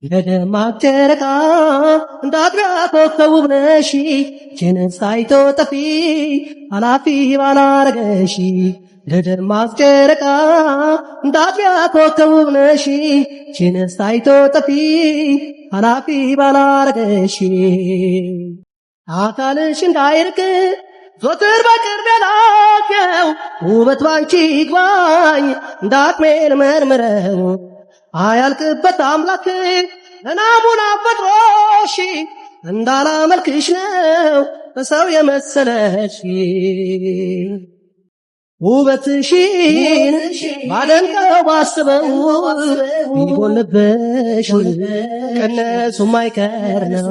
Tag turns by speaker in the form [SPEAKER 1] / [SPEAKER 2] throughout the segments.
[SPEAKER 1] ለደማቅ ጨረቃ እንዳጥቢያ ኮከብ ውብ ነሽ ቼንን ሳይቶ ጠፊ አላፊ ባላረገሽ ለደማቅ ጨረቃ እንዳጥቢያ ኮከብ ውብ ነሽ ቼንን ሳይቶ ጠፊ አላፊ ባላረገሽ አካልሽ እንዳይርቅ ዞትር በቅርብ የላከው ውበት ባንቺ ይግባኝ እንዳቅሜን መርምረው አያልቅበት አምላክ ለናሙና ፈጥሮሽ እንዳላመልክሽ ነው በሰው የመሰለሽ ውበትሽን ባደንቀው ባስበው ቢጎልብሽ ቀነሱ ማይቀር ነው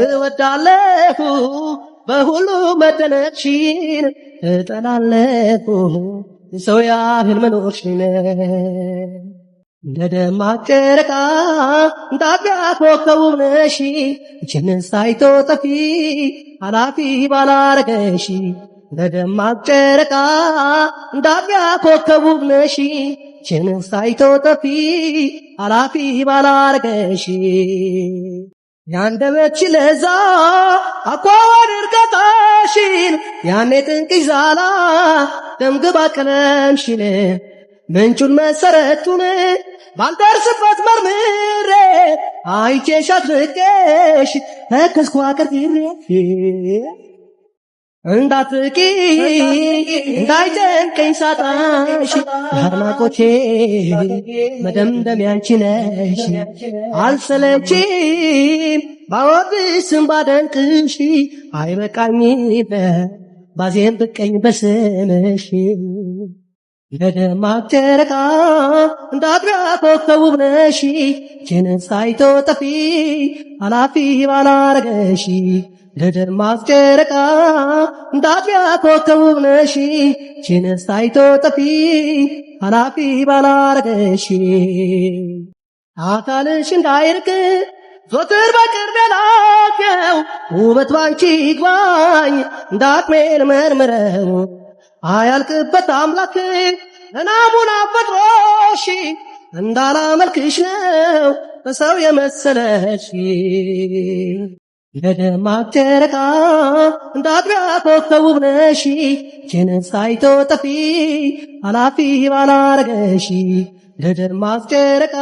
[SPEAKER 1] እወዳለሁ በሁሉ መደነቅሽን እጠላለሁ ሰው ያህል መኖርሽን ለደማቅ ጨረቃ እንዳጥቢያ ኮከብ ውብ ነሽ ቼንን ሳይቶ ጠፊ አላፊ ባላረገሽ ለደማቅ ጨረቃ እንዳጥቢያ ኮከብ ውብ ነሽ ቼንን ሳይቶ ጠፊ አላፊ ባላረገሽ ያንደበትሽ ለዛ አኳኋን እርጋታሽን ያኔ ጥንቅሽ ዛላ ደምግባት ቀለምሽን ምንጩን መሰረቱን ባልደርስበት መርምሬ አይቼሽ አድርቄሽ ተከስኩ አቀርቅሬ እንዳትርቂ እንዳይጨንቀኝ ሳጣሽ አድናቆቼ መደምደሚያ አንቺ ነሽ አልሰለችም ባወድስም ባደንቅሽ አይበቃኝም ባዜም ብቀኝ በስምሽ ለደማቅ ጨረቃ እንዳጥቢያ ኮከብ ውብ ነሽ ቼንን ሳይቶ ጠፊ አላፊ ባላረገሽ ለደማቅ ጨረቃ እንዳጥቢያ ኮከብ ውብ ነሽ ቼንን ሳይቶ ጠፊ አላፊ ባላረገሽ አካልሽ እንዳይርቅ ዞትር በቅርብ የላከው ውበት ባንቺ ይግባኝ እንዳቅሜን መርምረው አያልቅበት አምላክ ለናሙና ፈጥሮሽ እንዳላመልክሽ ነው በሰው የመሰለሽ ለደማቅ ጨረቃ እንዳጥቢያ ኮከብ ውብ ነሽ ቼንን ሳይቶ ጠፊ አላፊ ባላረገሽ ለደማቅ ጨረቃ